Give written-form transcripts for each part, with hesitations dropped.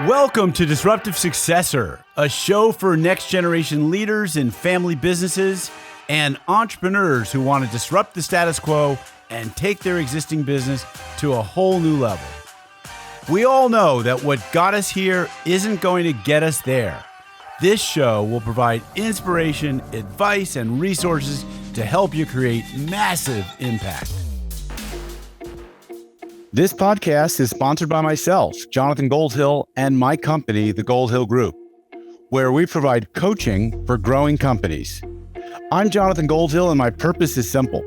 Welcome to Disruptive Successor, a show for next generation leaders in family businesses and entrepreneurs who want to disrupt the status quo and take their existing business to a whole new level. We all know that what got us here isn't going to get us there. This show will provide inspiration, advice, and resources to help you create massive impact. This podcast is sponsored by myself, Jonathan Goldhill, and my company, the Goldhill Group, where we provide coaching for growing companies. I'm Jonathan Goldhill, and my purpose is simple: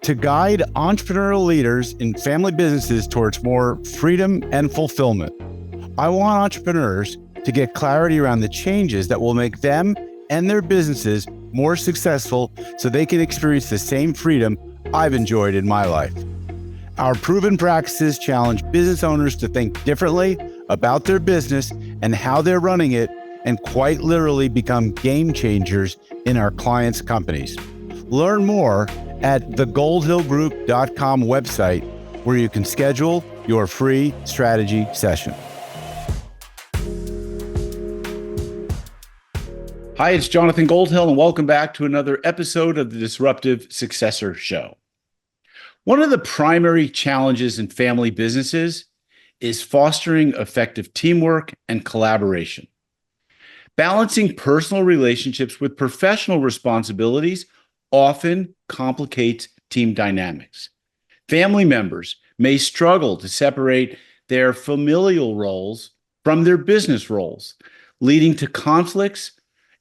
to guide entrepreneurial leaders in family businesses towards more freedom and fulfillment. I want entrepreneurs to get clarity around the changes that will make them and their businesses more successful so they can experience the same freedom I've enjoyed in my life. Our proven practices challenge business owners to think differently about their business and how they're running it, and quite literally become game changers in our clients' companies. Learn more at thegoldhillgroup.com website, where you can schedule your free strategy session. Hi, it's Jonathan Goldhill, and welcome back to another episode of the Disruptive Successor Show. One of the primary challenges in family businesses is fostering effective teamwork and collaboration. Balancing personal relationships with professional responsibilities often complicates team dynamics. Family members may struggle to separate their familial roles from their business roles, leading to conflicts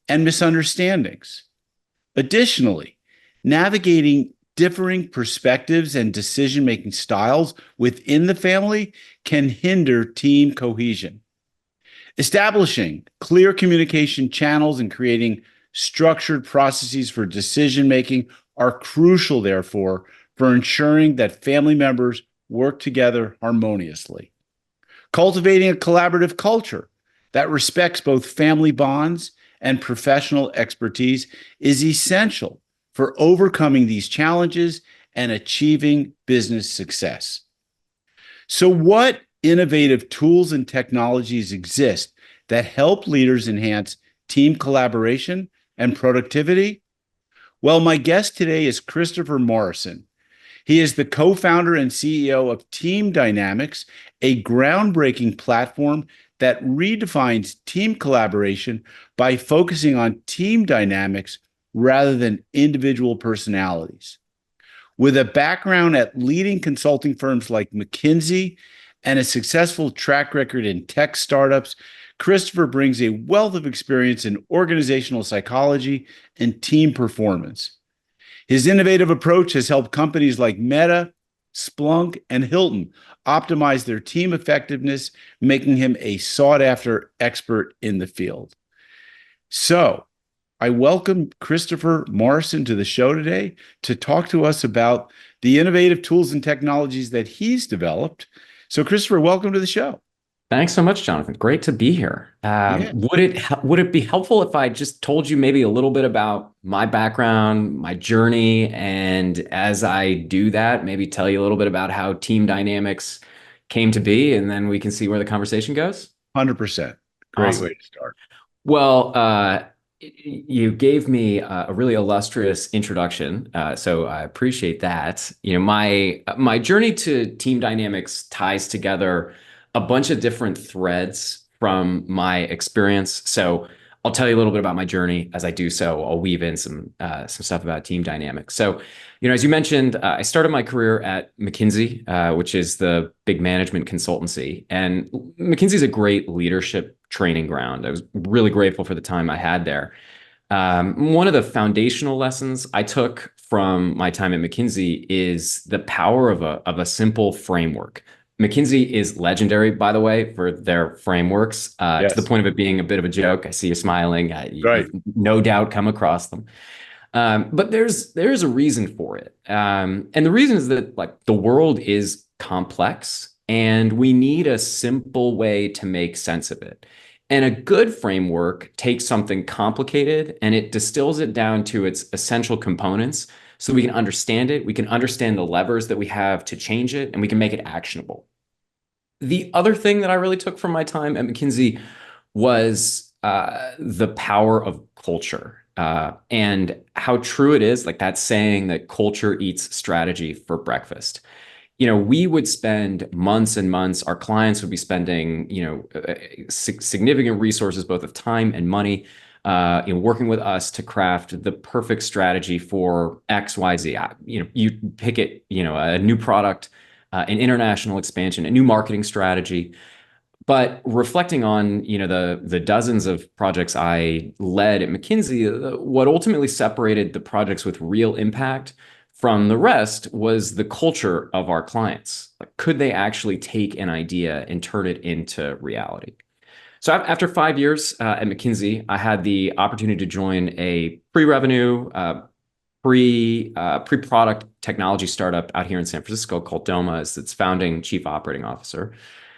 and misunderstandings. Additionally, navigating differing perspectives and decision-making styles within the family can hinder team cohesion. Establishing clear communication channels and creating structured processes for decision-making are crucial, therefore, for ensuring that family members work together harmoniously. Cultivating a collaborative culture that respects both family bonds and professional expertise is essential for overcoming these challenges and achieving business success. So, what innovative tools and technologies exist that help leaders enhance team collaboration and productivity? Well, my guest today is Christopher Morrison. He is the co-founder and CEO of TeamDynamics, a groundbreaking platform that redefines team collaboration by focusing on team dynamics rather than individual personalities. With a background at leading consulting firms like McKinsey and a successful track record in tech startups, Christopher brings a wealth of experience in organizational psychology and team performance. His innovative approach has helped companies like Meta, Splunk, and Hilton optimize their team effectiveness, making him a sought-after expert in the field. So, I welcome Christopher Morrison to the show today to talk to us about the innovative tools and technologies that he's developed. So, Christopher, welcome to the show. Thanks so much, Jonathan. Great to be here. Would it be helpful if I just told you maybe a little bit about my background, my journey, and as I do that, maybe tell you a little bit about how TeamDynamics came to be, and then we can see where the conversation goes? 100%. Great Awesome. way to start. Well, you gave me a really illustrious introduction, so I appreciate that. You know, my journey to TeamDynamics ties together a bunch of different threads from my experience. So I'll tell you a little bit about my journey. As I do so, I'll weave in some stuff about TeamDynamics. So, you know, as you mentioned, I started my career at McKinsey, which is the big management consultancy, and McKinsey is a great leadership training ground. I was really grateful for the time I had there. One of the foundational lessons I took from my time at McKinsey is the power of a simple framework. McKinsey is legendary, by the way, for their frameworks, to the point of it being a bit of a joke. I see you smiling. You've no doubt come across them. But there's a reason for it. And the reason is that, like, the world is complex and we need a simple way to make sense of it. And a good framework takes something complicated and it distills it down to its essential components so we can understand it, we can understand the levers that we have to change it, and we can make it actionable. The other thing that I really took from my time at McKinsey was the power of culture and how true it is, like that saying that culture eats strategy for breakfast. We would spend months and months, our clients would be spending, significant resources, both of time and money, working with us to craft the perfect strategy for X, Y, Z. You pick it, a new product, an international expansion, a new marketing strategy. But reflecting on, the dozens of projects I led at McKinsey, what ultimately separated the projects with real impact from the rest was the culture of our clients. Like, could they actually take an idea and turn it into reality? So after 5 years at McKinsey, I had the opportunity to join a pre-revenue, pre-product technology startup out here in San Francisco called Doma as its founding chief operating officer.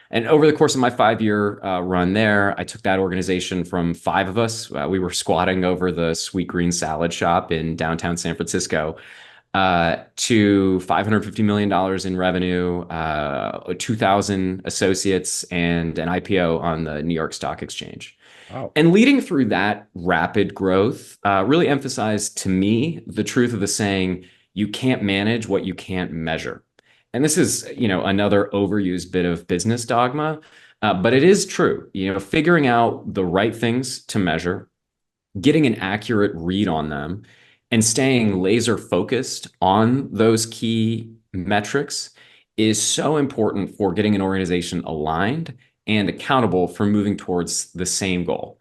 And over the course of my 5 year run there, I took that organization from five of us. We were squatting over the Sweet Green Salad shop in downtown San Francisco to $550 million in revenue, 2,000 associates, and an IPO on the New York Stock Exchange. Wow. And leading through that rapid growth really emphasized to me the truth of the saying, you can't manage what you can't measure. And this is, another overused bit of business dogma, but it is true. Figuring out the right things to measure, getting an accurate read on them, and staying laser focused on those key metrics is so important for getting an organization aligned and accountable for moving towards the same goal.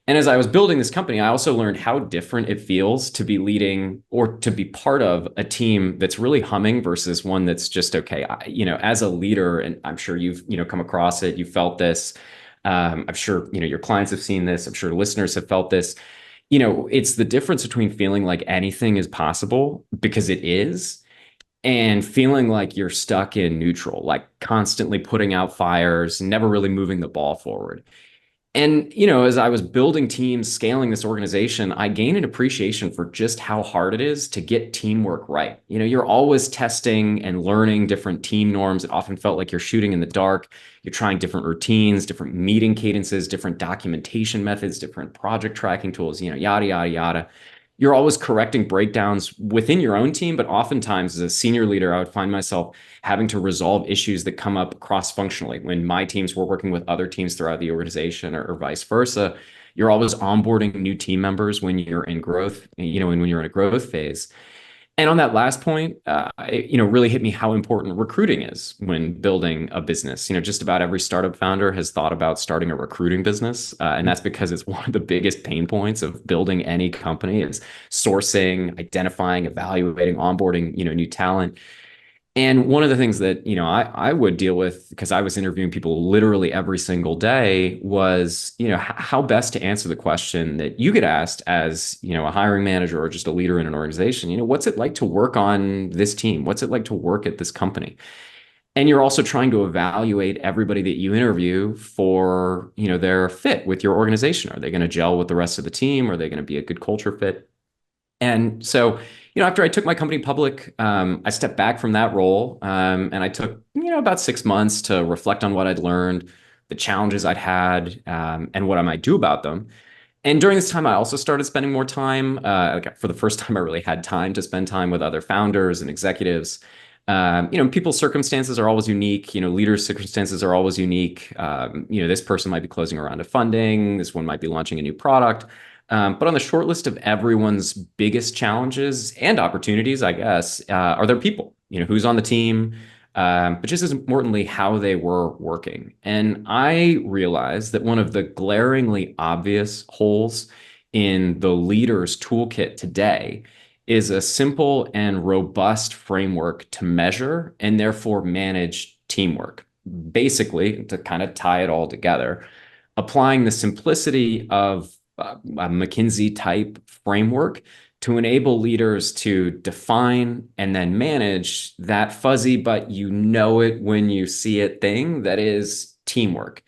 And as I was building this company, I also learned how different it feels to be leading or to be part of a team that's really humming versus one that's just okay. As a leader, and I'm sure you've come across it, you felt this. I'm sure your clients have seen this. I'm sure listeners have felt this. It's the difference between feeling like anything is possible because it is, and feeling like you're stuck in neutral, like constantly putting out fires, never really moving the ball forward. And, as I was building teams, scaling this organization, I gained an appreciation for just how hard it is to get teamwork right. You're always testing and learning different team norms. It often felt like you're shooting in the dark. You're trying different routines, different meeting cadences, different documentation methods, different project tracking tools, yada, yada, yada. You're always correcting breakdowns within your own team, but oftentimes as a senior leader, I would find myself having to resolve issues that come up cross-functionally when my teams were working with other teams throughout the organization or vice versa. You're always onboarding new team members when you're in growth, and when you're in a growth phase. And on that last point, it really hit me how important recruiting is when building a business. Just about every startup founder has thought about starting a recruiting business, and that's because it's one of the biggest pain points of building any company is sourcing, identifying, evaluating, onboarding, new talent. And one of the things that, I would deal with because I was interviewing people literally every single day was, how best to answer the question that you get asked as, a hiring manager or just a leader in an organization. What's it like to work on this team? What's it like to work at this company? And you're also trying to evaluate everybody that you interview for, their fit with your organization. Are they going to gel with the rest of the team? Are they going to be a good culture fit? And so, after I took my company public, I stepped back from that role, and I took, about 6 months to reflect on what I'd learned, the challenges I'd had, and what I might do about them. And during this time, I also started spending more time. Like for the first time, I really had time to spend time with other founders and executives. People's circumstances are always unique. Leaders' circumstances are always unique. This person might be closing a round of funding. This one might be launching a new product. But on the short list of everyone's biggest challenges and opportunities, I guess, are their people. Who's on the team, but just as importantly, how they were working. And I realized that one of the glaringly obvious holes in the leader's toolkit today is a simple and robust framework to measure and therefore manage teamwork. Basically, to kind of tie it all together, applying the simplicity of a McKinsey type framework to enable leaders to define and then manage that fuzzy, but it when you see it thing that is teamwork.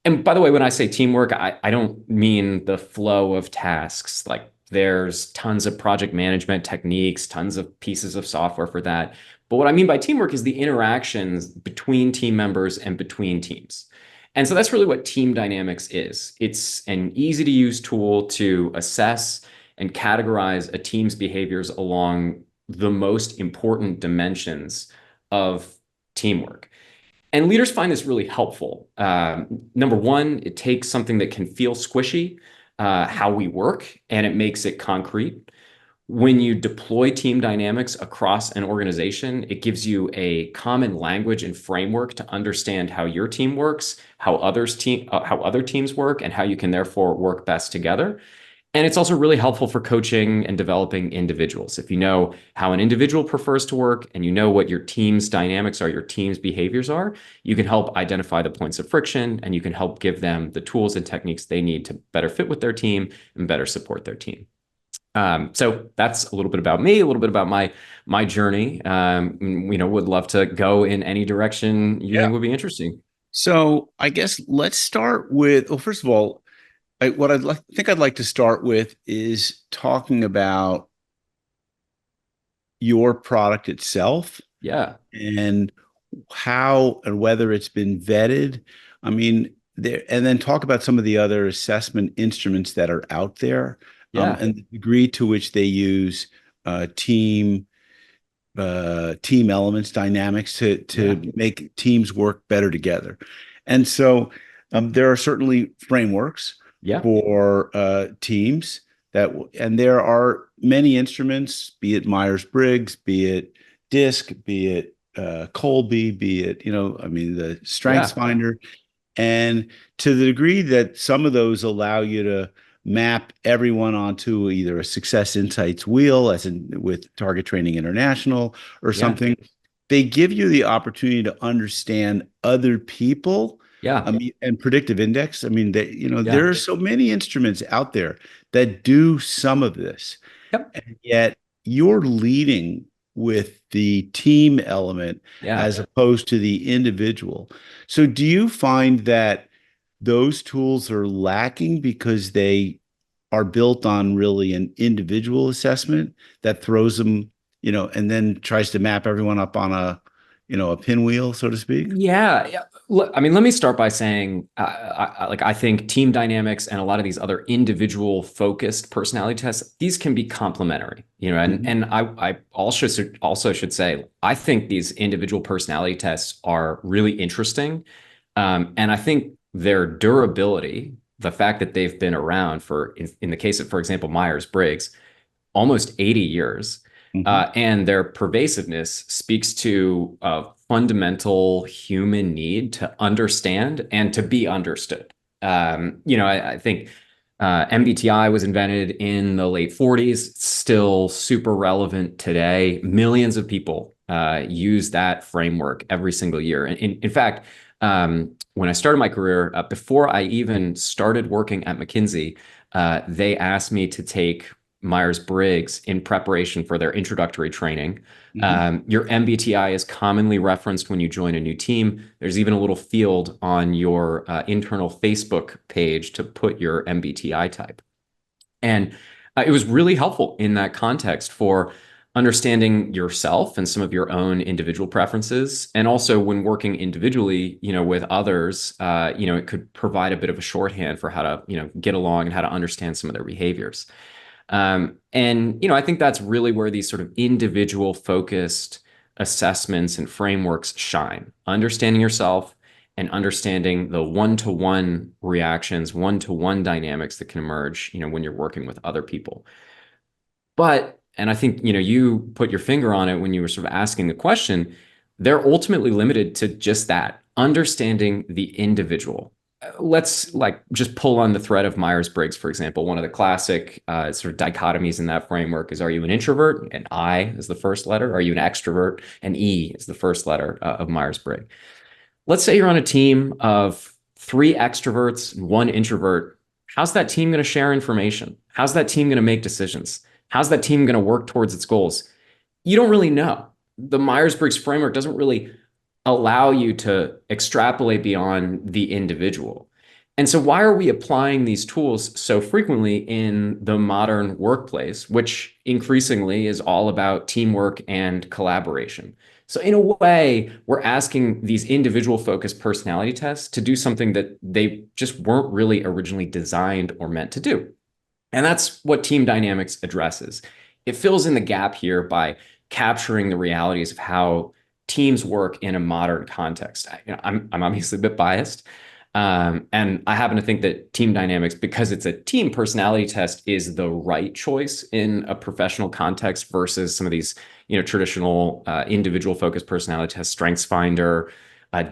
And by the way, when I say teamwork, I don't mean the flow of tasks. Like there's tons of project management techniques, tons of pieces of software for that. But what I mean by teamwork is the interactions between team members and between teams. And so that's really what Team Dynamics is. It's an easy to use tool to assess and categorize a team's behaviors along the most important dimensions of teamwork. And leaders find this really helpful. Number one, it takes something that can feel squishy, how we work, and it makes it concrete. When you deploy team dynamics across an organization, it gives you a common language and framework to understand how your team works, how other teams work, and how you can therefore work best together. And it's also really helpful for coaching and developing individuals. If you know how an individual prefers to work and you know what your team's dynamics are, your team's behaviors are, you can help identify the points of friction and you can help give them the tools and techniques they need to better fit with their team and better support their team. So that's a little bit about me, a little bit about my journey. Would love to go in any direction you think would be interesting. So I guess let's start with, well, first of all, what think I'd like to start with is talking about your product itself Yeah. and how and whether it's been vetted. I mean, and then talk about some of the other assessment instruments that are out there, Yeah. and the degree to which they use team elements, dynamics to make teams work better together. And so there are certainly frameworks Yeah. for teams and there are many instruments, be it Myers-Briggs, be it DISC, be it Colby, be it, the Strengths Yeah. Finder. And to the degree that some of those allow you to map everyone onto either a Success Insights wheel, as in with Target Training International or Yeah. something, they give you the opportunity to understand other people. Yeah. And predictive index. I mean, Yeah. there are so many instruments out there that do some of this, Yep. and yet you're leading with the team element Yeah. as opposed to the individual. So do you find that those tools are lacking because they are built on really an individual assessment that throws them, and then tries to map everyone up on a pinwheel, so to speak? Yeah. Yeah. Look, I mean, let me start by saying, I think team dynamics and a lot of these other individual focused personality tests, these can be complementary, and Mhm. and I also should say, I think these individual personality tests are really interesting, and I think their durability, the fact that they've been around for, in the case of, for example, Myers-Briggs, almost 80 years. Mhm. And their pervasiveness speaks to a fundamental human need to understand and to be understood. I think MBTI was invented in the late 40s, still super relevant today. Millions of people use that framework every single year. And in fact, when I started my career, before I even started working at McKinsey, they asked me to take Myers-Briggs in preparation for their introductory training. Mhm. Your MBTI is commonly referenced when you join a new team. There's even a little field on your internal Facebook page to put your MBTI type. And it was really helpful in that context for understanding yourself and some of your own individual preferences. And also when working individually, with others, it could provide a bit of a shorthand for how to, get along and how to understand some of their behaviors. I think that's really where these sort of individual focused assessments and frameworks shine. Understanding yourself and understanding the one-to-one reactions, one-to-one dynamics that can emerge, when you're working with other people. But, and I think, you put your finger on it when you were sort of asking the question, they're ultimately limited to just that, understanding the individual. Let's just pull on the thread of Myers-Briggs, for example. One of the classic sort of dichotomies in that framework is, are you an introvert? And I is the first letter. Are you an extrovert? And E is the first letter of Myers-Briggs. Let's say you're on a team of 3 extroverts and 1 introvert. How's that team going to share information? How's that team going to make decisions? How's that team going to work towards its goals? You don't really know. The Myers-Briggs framework doesn't really allow you to extrapolate beyond the individual. And so why are we applying these tools so frequently in the modern workplace, which increasingly is all about teamwork and collaboration? So in a way, we're asking these individual focused personality tests to do something that they just weren't really originally designed or meant to do. And that's what Team Dynamics addresses. It fills in the gap here by capturing the realities of how teams work in a modern context. I'm obviously a bit biased. And I happen to think that Team Dynamics, because it's a team personality test, is the right choice in a professional context versus some of these, traditional individual focused personality tests, Strengths Finder,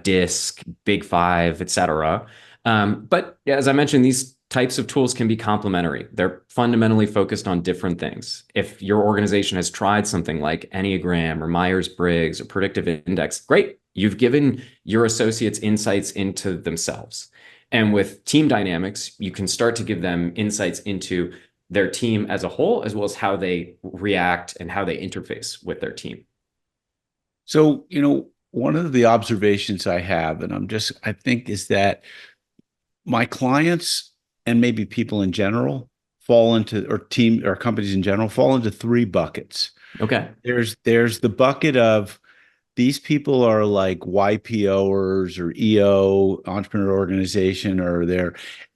DISC, Big Five, et cetera. But as I mentioned, these types of tools can be complementary. They're fundamentally focused on different things. If your organization has tried something like Enneagram or Myers-Briggs or Predictive Index, great. You've given your associates insights into themselves. And with Team Dynamics, you can start to give them insights into their team as a whole, as well as how they react and how they interface with their team. So, one of the observations I have, and I think, is that my clients and maybe people in general or companies in general fall into three buckets. Okay. There's the bucket of these people are like YPOers or EO, entrepreneur organization,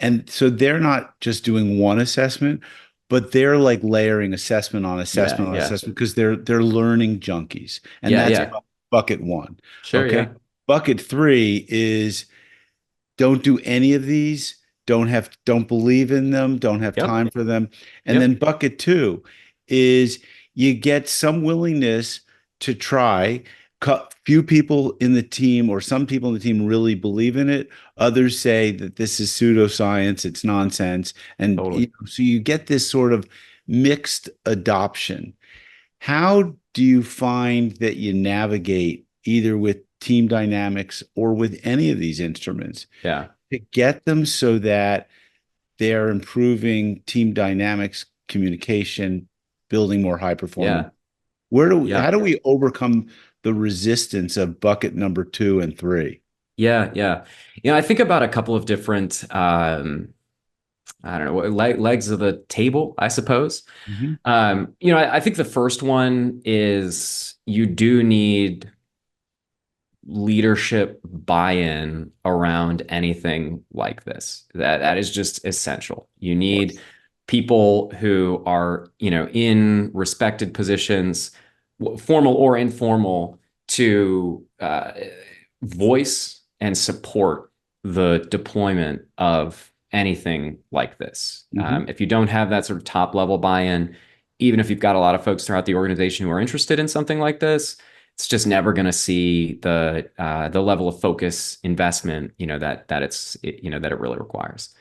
and so they're not just doing one assessment, but they're like layering assessment on Yeah. assessment on Yeah. assessment because they're learning junkies. And Yeah. that's Yeah. bucket one. Sure. Okay. Yeah. Bucket three is don't do any of these, don't believe in them, don't have Yep. time for them. And then Yep. bucket two is you get some willingness to try. Few people in the team or some people in the team really believe in it. Others say that this is pseudoscience, it's nonsense. And Totally. so you get this sort of mixed adoption. How do you find that you navigate either with team dynamics or with any of these instruments Yeah. to get them so that they're improving team dynamics, communication, building more high performance? Yeah. How Yeah. do we overcome the resistance of bucket number two and three? Yeah. Yeah. I think about a couple of different, I don't know, legs of the table, I suppose. Mhm. I think the first one is you do need leadership buy-in around anything like this. That is just essential. You Of need course. people who are, in respected positions, formal or informal, to voice and support the deployment of anything like this. Mhm. If you don't have that sort of top level buy-in, even if you've got a lot of folks throughout the organization who are interested in something like this, it's just never going to see the level of focus, investment, that it really requires.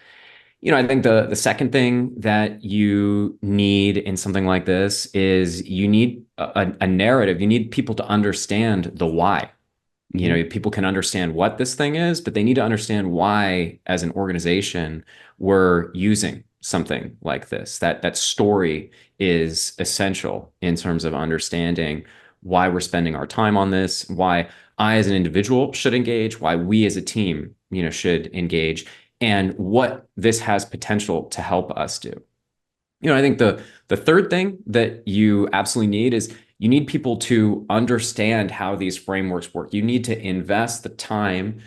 I think the second thing that you need in something like this is you need a narrative. You need people to understand the why. Mhm. People can understand what this thing is, but they need to understand why, as an organization, we're using something like this. That story is essential in terms of understanding why we're spending our time on this, why I, as an individual, should engage, why we as a team, should engage, and what this has potential to help us do. I think the third thing that you absolutely need is you need people to understand how these frameworks work. You need to invest the time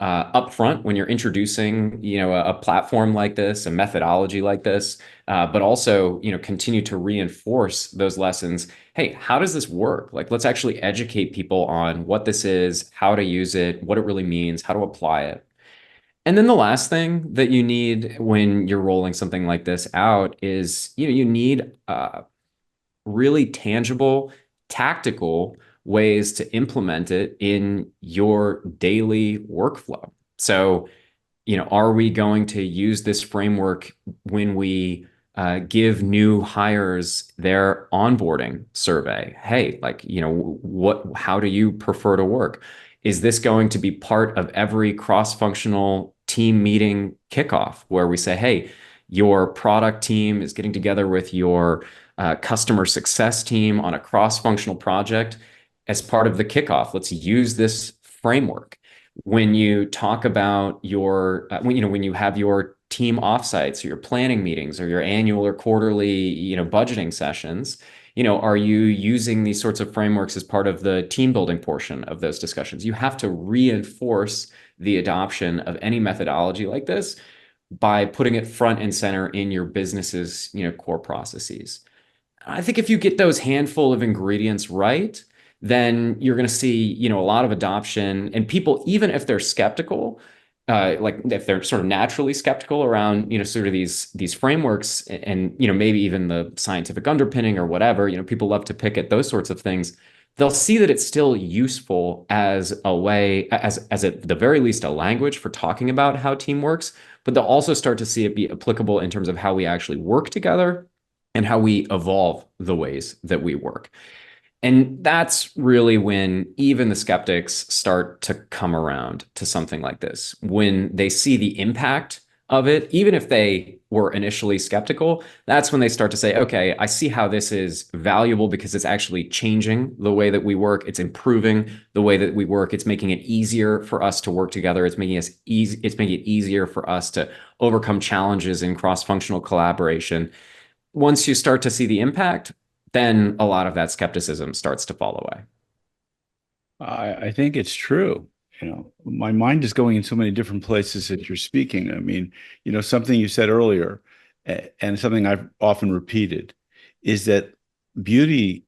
upfront when you're introducing, a platform like this, a methodology like this, but also, continue to reinforce those lessons. Hey, how does this work? Like, let's actually educate people on what this is, how to use it, what it really means, how to apply it. And then the last thing that you need when you're rolling something like this out is, you need really tangible, tactical ways to implement it in your daily workflow. So, are we going to use this framework when we give new hires their onboarding survey? Hey, like, how do you prefer to work? Is this going to be part of every cross-functional team meeting kickoff where we say, hey, your product team is getting together with your customer success team on a cross-functional project as part of the kickoff? Let's use this framework. When you talk about when you have your team offsites or your planning meetings or your annual or quarterly, budgeting sessions, Are you using these sorts of frameworks as part of the team building portion of those discussions? You have to reinforce the adoption of any methodology like this by putting it front and center in your business's, core processes. I think if you get those handful of ingredients right, then you're going to see, a lot of adoption, and people, even if they're skeptical, like if they're sort of naturally skeptical around, sort of these frameworks and, maybe even the scientific underpinning or whatever, people love to pick at those sorts of things. They'll see that it's still useful as a way, as at the very least, a language for talking about how team works, but they'll also start to see it be applicable in terms of how we actually work together and how we evolve the ways that we work. And that's really when even the skeptics start to come around to something like this. When they see the impact of it, even if they were initially skeptical, that's when they start to say, okay, I see how this is valuable because it's actually changing the way that we work. It's improving the way that we work. It's making it easier for us to work together. It's making it easier for us to overcome challenges in cross-functional collaboration. Once you start to see the impact, then a lot of that skepticism starts to fall away. I think it's true. My mind is going in so many different places that you're speaking. I mean, something you said earlier, and something I've often repeated, is that beauty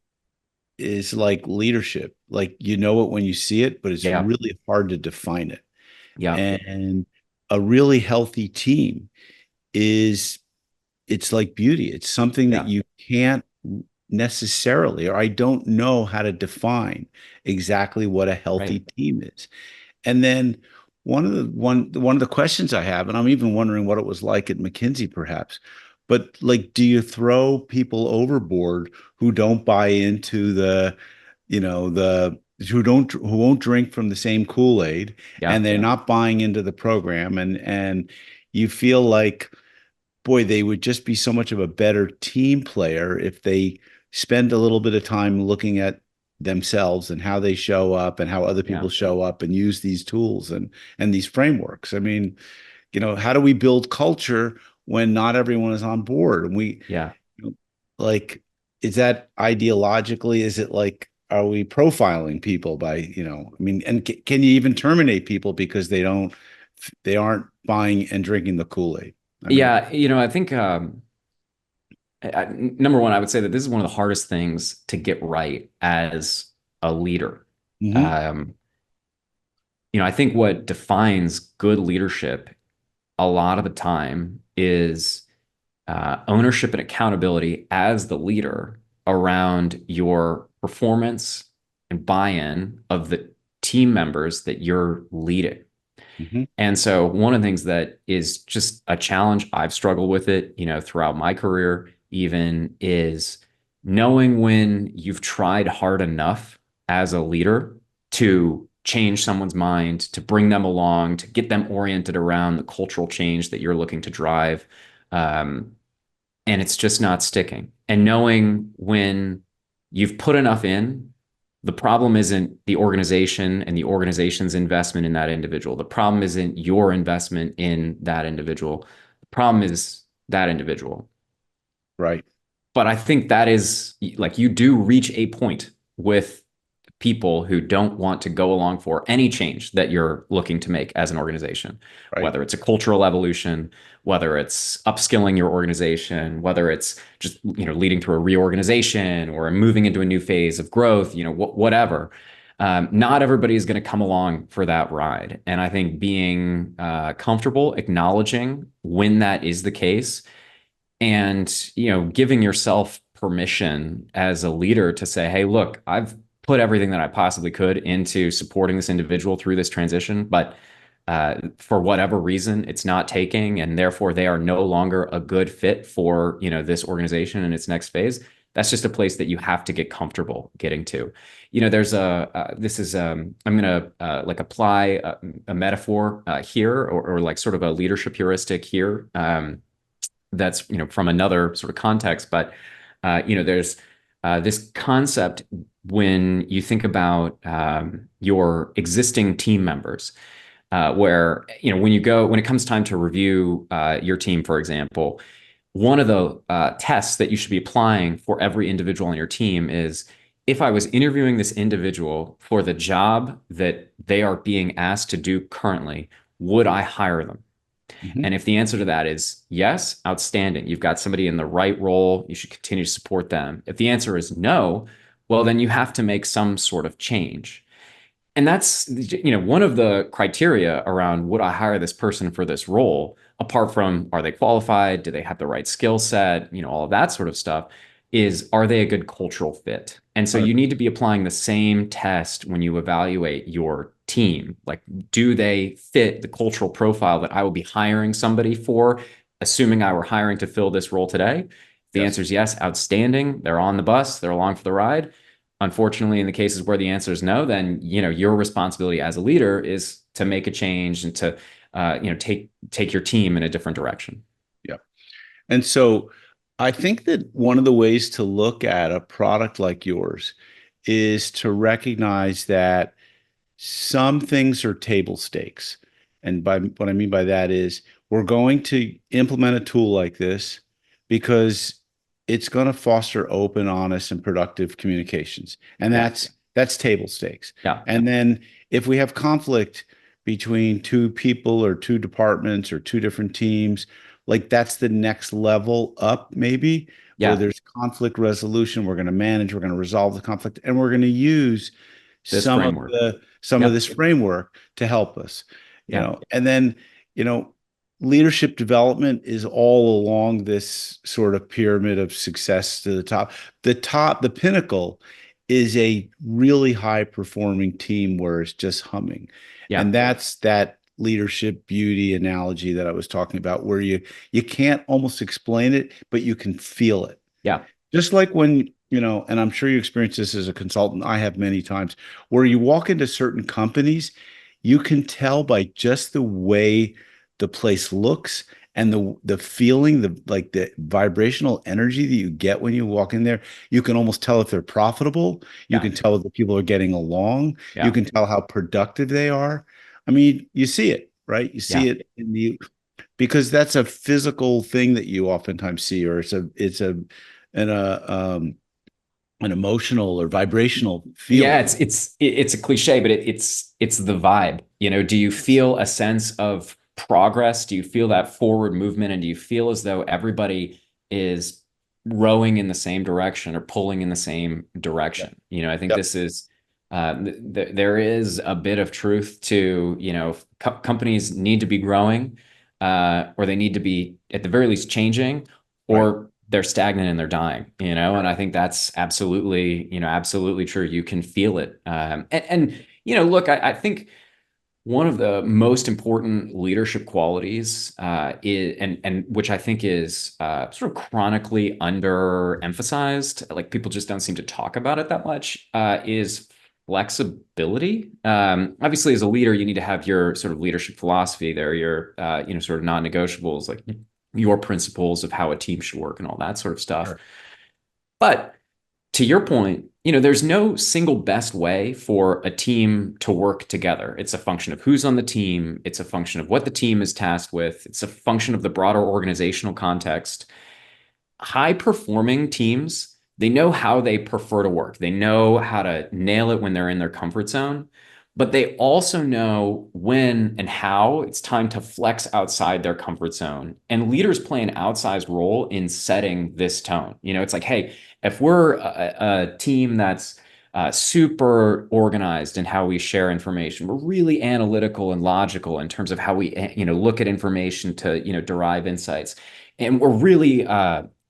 is like leadership. Like, you know it when you see it, but it's Yeah. really hard to define it. Yeah. And a really healthy team it's like beauty. It's something that Yeah. you can't necessarily, or I don't know how to define exactly what a healthy Right. team is. And then one of the questions I have, and I'm even wondering what it was like at McKinsey, perhaps, but like, do you throw people overboard who don't buy into the who won't drink from the same Kool-Aid, Yeah. and they're not buying into the program, and you feel like, boy, they would just be so much of a better team player if they spend a little bit of time looking at themselves and how they show up and how other Yeah. people show up and use these tools and these frameworks. I mean, how do we build culture when not everyone is on board? And Yeah. like, is that ideologically, is it like, are we profiling people by, I mean, and can you even terminate people because they aren't buying and drinking the Kool-Aid? I mean, Yeah. I think number one, I would say that this is one of the hardest things to get right as a leader. mhm. Um, I think what defines good leadership a lot of the time is ownership and accountability as the leader around your performance and buy-in of the team members that you're leading. Mhm. And so one of the things that is just a challenge, I've struggled with it, throughout my career, even, is knowing when you've tried hard enough as a leader to change someone's mind, to bring them along, to get them oriented around the cultural change that you're looking to drive. Um, and it's just not sticking. And knowing when you've put enough in, the problem isn't the organization and the organization's investment in that individual. The problem isn't your investment in that individual. The problem is that individual. Right. But I think that is like, you do reach a point with people who don't want to go along for any change that you're looking to make as an organization, Right. whether it's a cultural evolution, whether it's upskilling your organization, whether it's just, leading to a reorganization or moving into a new phase of growth, whatever. Not everybody is going to come along for that ride. And I think being comfortable acknowledging when that is the case, and giving yourself permission as a leader to say, hey, look, I've put everything that I possibly could into supporting this individual through this transition, but for whatever reason, it's not taking, and therefore they are no longer a good fit for this organization in its next phase. That's just a place that you have to get comfortable getting to. There's this is I'm going to like apply a metaphor here, or like sort of a leadership heuristic here. That's from another sort of context, but there's this concept when you think about your existing team members, where when it comes time to review your team, for example, one of the tests that you should be applying for every individual on your team is, if I was interviewing this individual for the job that they are being asked to do currently, would I hire them? Mhm. And if the answer to that is yes, outstanding. You've got somebody in the right role. You should continue to support them. If the answer is no, well, then you have to make some sort of change. And that's, one of the criteria around, would I hire this person for this role, apart from are they qualified, do they have the right skill set, all of that sort of stuff, is, are they a good cultural fit? And so you need to be applying the same test when you evaluate your team. Like, do they fit the cultural profile that I will be hiring somebody for, assuming I were hiring to fill this role today? If the Yes. answer is yes, outstanding. They're on the bus, they're along for the ride. Unfortunately, in the cases where the answer is no, then your responsibility as a leader is to make a change and to take your team in a different direction. Yeah. And so I think that one of the ways to look at a product like yours is to recognize that some things are table stakes. And by what I mean by that is, we're going to implement a tool like this because it's going to foster open, honest, and productive communications. And Yeah, that's table stakes. yeah, And then if we have conflict between two people or two departments or two different teams, like that's the next level up, maybe, where yeah. there's conflict resolution. We're going to manage, we're going to resolve the conflict, and we're going to use This some of framework. the some of Yep. this framework to help us, Yeah. and then, you know, leadership development is all along this sort of pyramid of success to the top. The pinnacle is a really high performing team where it's just humming. Yeah. And that's that leadership beauty analogy that I was talking about, where you can't almost explain it, but you can feel it. Yeah. Just like when, and I'm sure you experience this as a consultant, I have many times, where you walk into certain companies, you can tell by just the way the place looks and the feeling, the vibrational energy that you get when you walk in there. You can almost tell if they're profitable. You Yeah. can tell if the people are getting along. You Yeah. can tell how productive they are. I mean, you see it, right? You see Yeah. it in the because that's a physical thing that you oftentimes see, or it's an uh, um, an emotional or vibrational Yeah, feeling. it's a cliche, but it's the vibe. Do you feel a sense of progress? Do you feel that forward movement? And do you feel as though everybody is rowing in the same direction or pulling in the same Yeah. direction? I think Yep. this is there is a bit of truth to, companies need to be growing, or they need to be at the very least changing, Right. or they're stagnant and they're dying, and I think that's absolutely true. You can feel it. And look, I think one of the most important leadership qualities, is, and which I think is sort of chronically underemphasized, like people just don't seem to talk about it that much, is flexibility. Obviously, as a leader, you need to have your sort of leadership philosophy there, your sort of non-negotiables, like your principles of how a team should work and all that sort of stuff. Sure. But to your point, there's no single best way for a team to work together. It's a function of who's on the team. It's a function of what the team is tasked with. It's a function of the broader organizational context. High performing teams, they know how they prefer to work. They know how to nail it when they're in their comfort zone, but they also know when and how it's time to flex outside their comfort zone. And leaders play an outsized role in setting this tone. It's like, hey, if we're a team that's super organized in how we share information, we're really analytical and logical in terms of how we, look at information to, derive insights. And we're really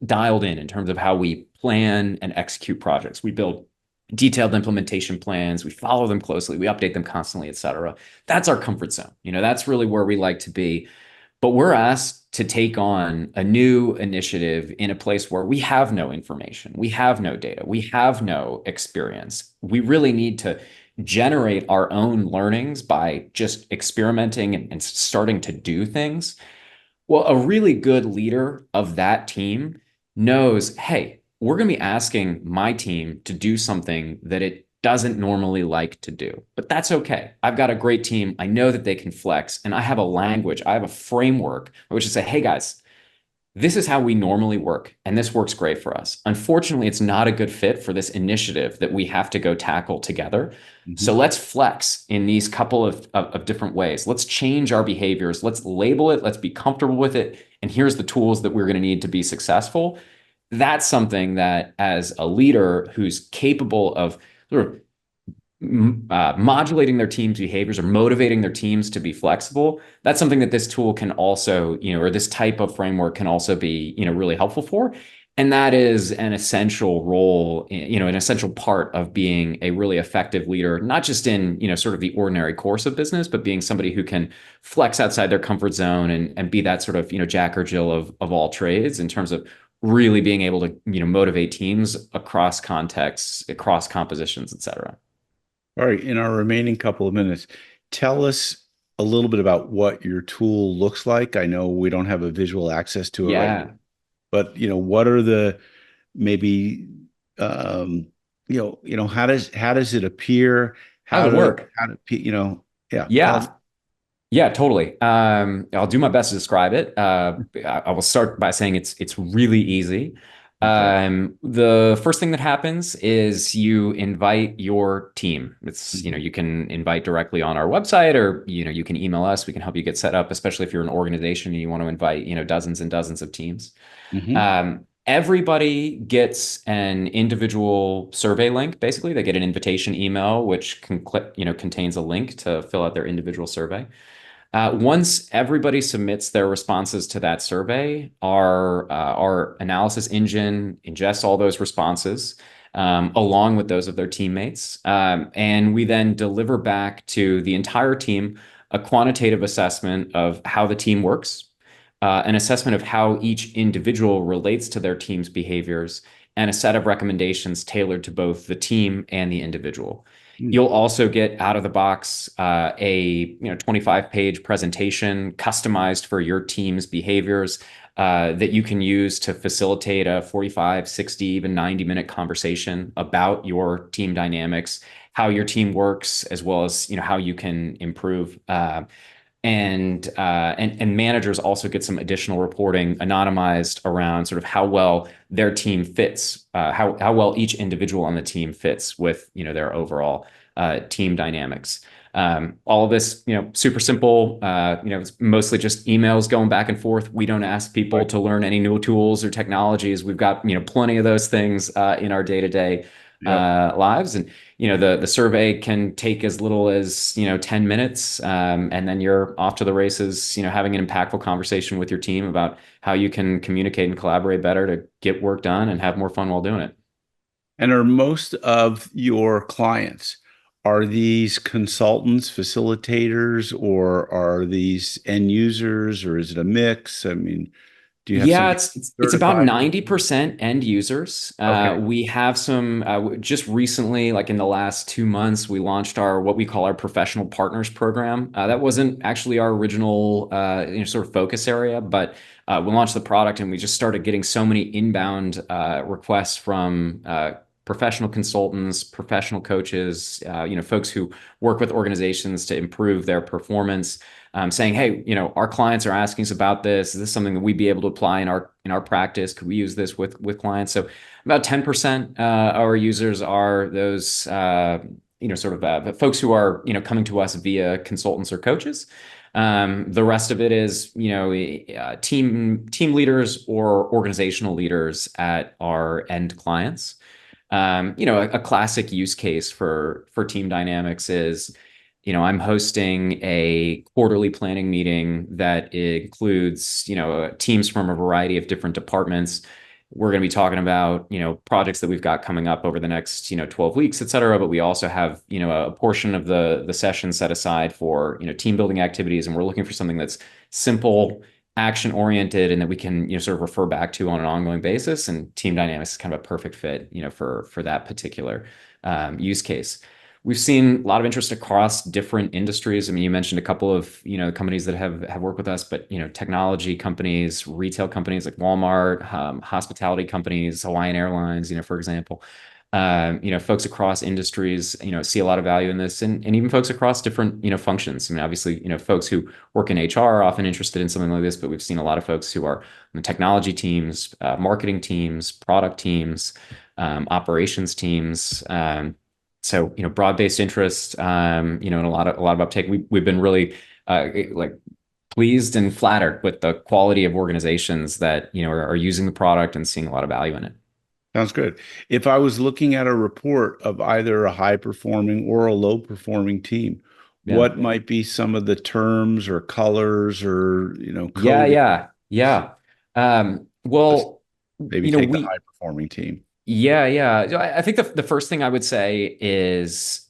dialed in terms of how we plan and execute projects. We build detailed implementation plans, we follow them closely, we update them constantly, et cetera. That's our comfort zone. That's really where we like to be. But we're asked to take on a new initiative in a place where we have no information, we have no data, we have no experience. We really need to generate our own learnings by just experimenting and starting to do things. Well, a really good leader of that team knows, hey, we're going to be asking my team to do something that it doesn't normally like to do. But that's okay. I've got a great team. I know that they can flex, and I have a language, I have a framework which is say, hey guys, this is how we normally work, and this works great for us. Unfortunately, it's not a good fit for this initiative that we have to go tackle together. So Mhm. let's flex in these couple of different ways. Let's change our behaviors. Let's label it. Let's be comfortable with it. And here's the tools that we're going to need to be successful. That's something that, as a leader who's capable of sort of modulating their team's behaviors or motivating their teams to be flexible, that's something that this tool can also, or this type of framework can also be, really helpful for. And that is an essential role, an essential part of being a really effective leader, not just in, sort of the ordinary course of business, but being somebody who can flex outside their comfort zone and be that sort of, Jack or Jill of all trades in terms of really being able to, motivate teams across contexts, across compositions, et cetera. All right, in our remaining couple of minutes, tell us a little bit about what your tool looks like. I know we don't have a visual access to it right now, Yeah. but what are the maybe um, how does it appear? How does it work? Yeah, tell us. Yeah. Yeah, totally. I'll do my best to describe it. I will start by saying it's really easy. Okay. The first thing that happens is you invite your team. Hmm. You can invite directly on our website, or, you can email us. We can help you get set up, especially if you're an organization and you want to invite, dozens and dozens of teams. Hmm. Everybody gets an individual survey link. Basically, they get an invitation email, which contains a link to fill out their individual survey. Once everybody submits their responses to that survey, our analysis engine ingests all those responses along with those of their teammates, and we then deliver back to the entire team a quantitative assessment of how the team works, an assessment of how each individual relates to their team's behaviors, and a set of recommendations tailored to both the team and the individual. You'll also get out of the box a 25-page presentation customized for your team's behaviors that you can use to facilitate a 45, 60, even 90-minute conversation about your team dynamics, how your team works, as well as how you can improve. And managers also get some additional reporting anonymized around sort of how well their team fits, how well each individual on the team fits with their overall team dynamics. All of this, super simple. It's mostly just emails going back and forth. We don't ask people Right. to learn any new tools or technologies. We've got plenty of those things in our day-to-day Yep. lives, and the survey can take as little as 10 minutes, and then you're off to the races, having an impactful conversation with your team about how you can communicate and collaborate better to get work done and have more fun while doing it. And are most of your clients, are these consultants, facilitators, or are these end users, or is it a mix? I mean, do you have Yeah, somebody it's about certified? 90% end users. Okay. We have some just recently, like in the last 2 months, we launched our what we call our professional partners program. That wasn't actually our original sort of focus area, but we launched the product and we just started getting so many inbound requests from professional consultants, professional coaches, folks who work with organizations to improve their performance, saying, "Hey, our clients are asking us about this. Is this something that we'd be able to apply in our practice? Could we use this with clients?" So about 10% our users are those sort of folks who are coming to us via consultants or coaches. The rest of it is team leaders or organizational leaders at our end clients. A classic use case for Team Dynamics is, I'm hosting a quarterly planning meeting that includes, teams from a variety of different departments. We're going to be talking about, projects that we've got coming up over the next, 12 weeks, et cetera. But we also have, a portion of the session set aside for, team building activities. And we're looking for something that's simple, action oriented, and that we can sort of refer back to on an ongoing basis. And Team Dynamics is kind of a perfect fit for that particular use case. We've seen a lot of interest across different industries. I mean, you mentioned a couple of companies that have worked with us, but technology companies, retail companies like Walmart, hospitality companies, Hawaiian Airlines, for example. Folks across industries, see a lot of value in this, and even folks across different, functions. I mean, obviously, folks who work in HR are often interested in something like this, but we've seen a lot of folks who are on the technology teams, marketing teams, product teams, operations teams. Broad-based interest, and a lot of uptake. We've been really like pleased and flattered with the quality of organizations that are using the product and seeing a lot of value in it. Sounds good. If I was looking at a report of either a high performing or a low performing team, Yeah. what might be some of the terms or colors or, Yeah, coding? yeah, yeah. Let's Well, maybe take the we high performing team. yeah, yeah. I think the first thing I would say is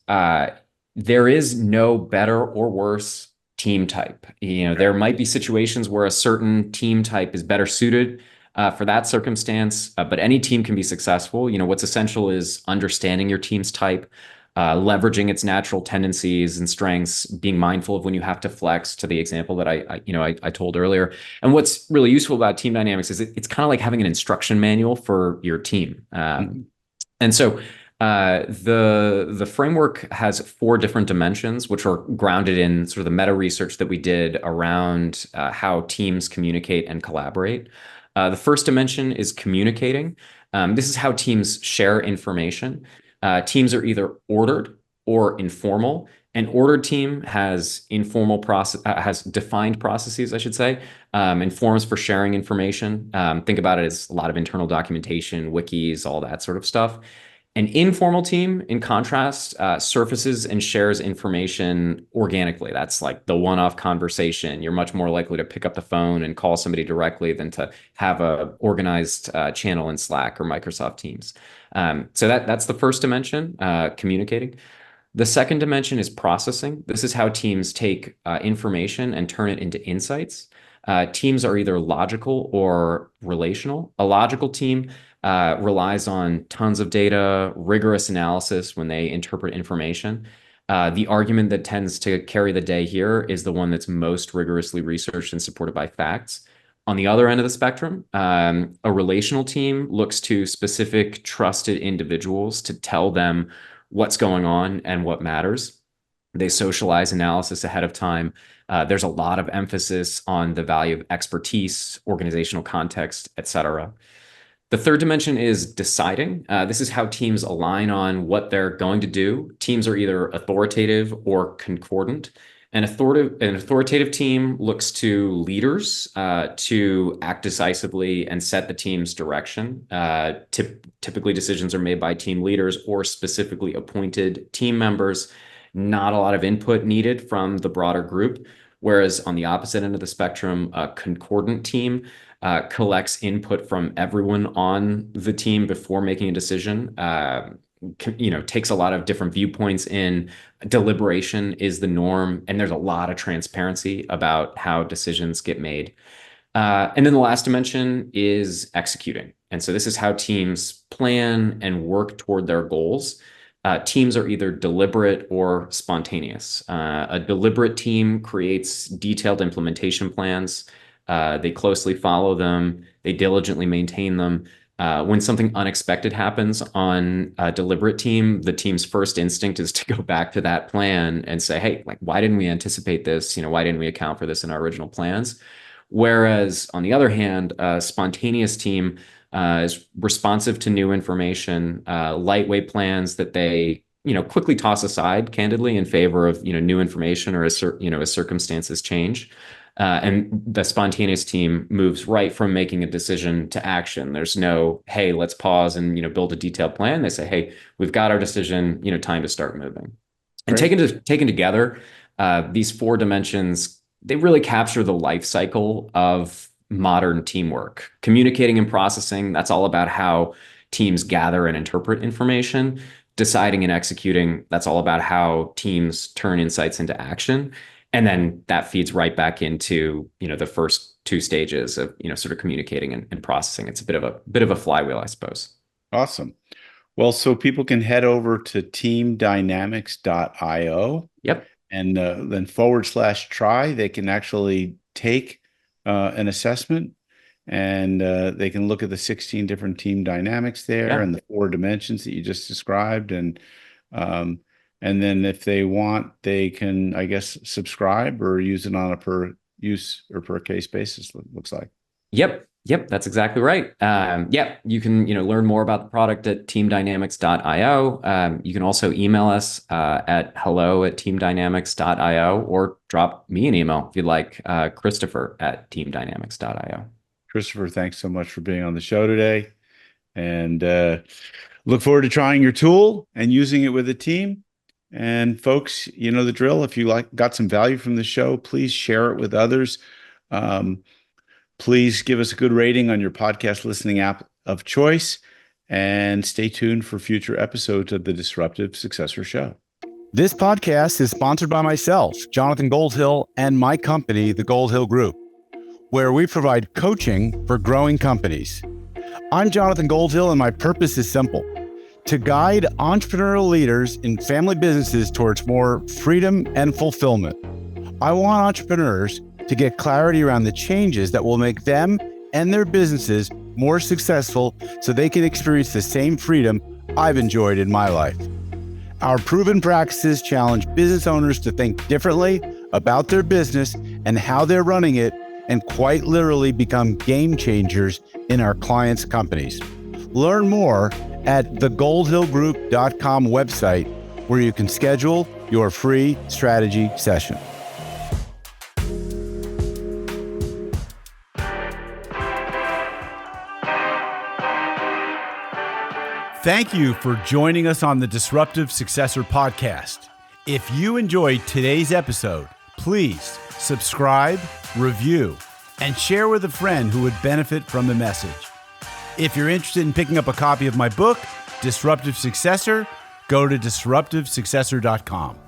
there is no better or worse team type. There might be situations where a certain team type is better suited for that circumstance, but any team can be successful. What's essential is understanding your team's type, leveraging its natural tendencies and strengths, being mindful of when you have to flex, to the example that I told earlier. And what's really useful about team dynamics is it's kind of like having an instruction manual for your team. Mhm. And so the framework has four different dimensions, which are grounded in sort of the meta research that we did around how teams communicate and collaborate. The first dimension is communicating. This is how teams share information. Teams are either ordered or informal. An ordered team has has defined processes, I should say, and forms for sharing information. Think about it as a lot of internal documentation, wikis, all that sort of stuff. An informal team, in contrast, surfaces and shares information organically. That's like the one-off conversation. You're much more likely to pick up the phone and call somebody directly than to have a organized channel in Slack or Microsoft Teams. So that's the first dimension, communicating. The second dimension is processing. This is how teams take information and turn it into insights. Teams are either logical or relational. A logical team relies on tons of data, rigorous analysis when they interpret information. The argument that tends to carry the day here is the one that's most rigorously researched and supported by facts. On the other end of the spectrum, a relational team looks to specific trusted individuals to tell them what's going on and what matters. They socialize analysis ahead of time. There's a lot of emphasis on the value of expertise, organizational context, et cetera. The third dimension is deciding. This is how teams align on what they're going to do. Teams are either authoritative or concordant. An authoritative team looks to leaders to act decisively and set the team's direction. Typically, decisions are made by team leaders or specifically appointed team members. Not a lot of input needed from the broader group. Whereas on the opposite end of the spectrum, a concordant team collects input from everyone on the team before making a decision. Takes a lot of different viewpoints in. Deliberation is the norm, and there's a lot of transparency about how decisions get made. And then the last dimension is executing. And so this is how teams plan and work toward their goals. Teams are either deliberate or spontaneous. A deliberate team creates detailed implementation plans. They closely follow them. They diligently maintain them. When something unexpected happens on a deliberate team, the team's first instinct is to go back to that plan and say, hey, like, why didn't we anticipate this? Why didn't we account for this in our original plans? Whereas on the other hand, a spontaneous team is responsive to new information, lightweight plans that they quickly toss aside candidly in favor of new information or as circumstances change. And the spontaneous team moves right from making a decision to action. There's no, hey, let's pause and build a detailed plan. They say, hey, we've got our decision, time to start moving. And Great. taken together, these four dimensions, they really capture the life cycle of modern teamwork. Communicating and processing, that's all about how teams gather and interpret information. Deciding and executing, that's all about how teams turn insights into action. And then that feeds right back into, the first two stages of, sort of communicating and processing. It's a bit of a flywheel, I suppose. Awesome. Well, so people can head over to teamdynamics.io Yep. and then /try. They can actually take an assessment and they can look at the 16 different team dynamics there and the 4 dimensions that you just described. And then if they want, they can, I guess, subscribe or use it on a per use or per case basis, it looks like. Yep, that's exactly right. You can learn more about the product at teamdynamics.io. You can also email us at hello@teamdynamics.io, or drop me an email if you'd like, Christopher@teamdynamics.io. Christopher, thanks so much for being on the show today, and look forward to trying your tool and using it with a team. And folks, you know the drill. If you got some value from the show, please share it with others. Please give us a good rating on your podcast listening app of choice, and stay tuned for future episodes of the Disruptive Successor Show. This podcast is sponsored by myself, Jonathan Goldhill, and my company, the Goldhill Group, where we provide coaching for growing companies. I'm Jonathan Goldhill, and my purpose is simple: to guide entrepreneurial leaders in family businesses towards more freedom and fulfillment. I want entrepreneurs to get clarity around the changes that will make them and their businesses more successful, so they can experience the same freedom I've enjoyed in my life. Our proven practices challenge business owners to think differently about their business and how they're running it, and quite literally become game changers in our clients' companies. Learn more at thegoldhillgroup.com website, where you can schedule your free strategy session. Thank you for joining us on the Disruptive Successor Podcast. If you enjoyed today's episode, please subscribe, review, and share with a friend who would benefit from the message. If you're interested in picking up a copy of my book, Disruptive Successor, go to disruptivesuccessor.com.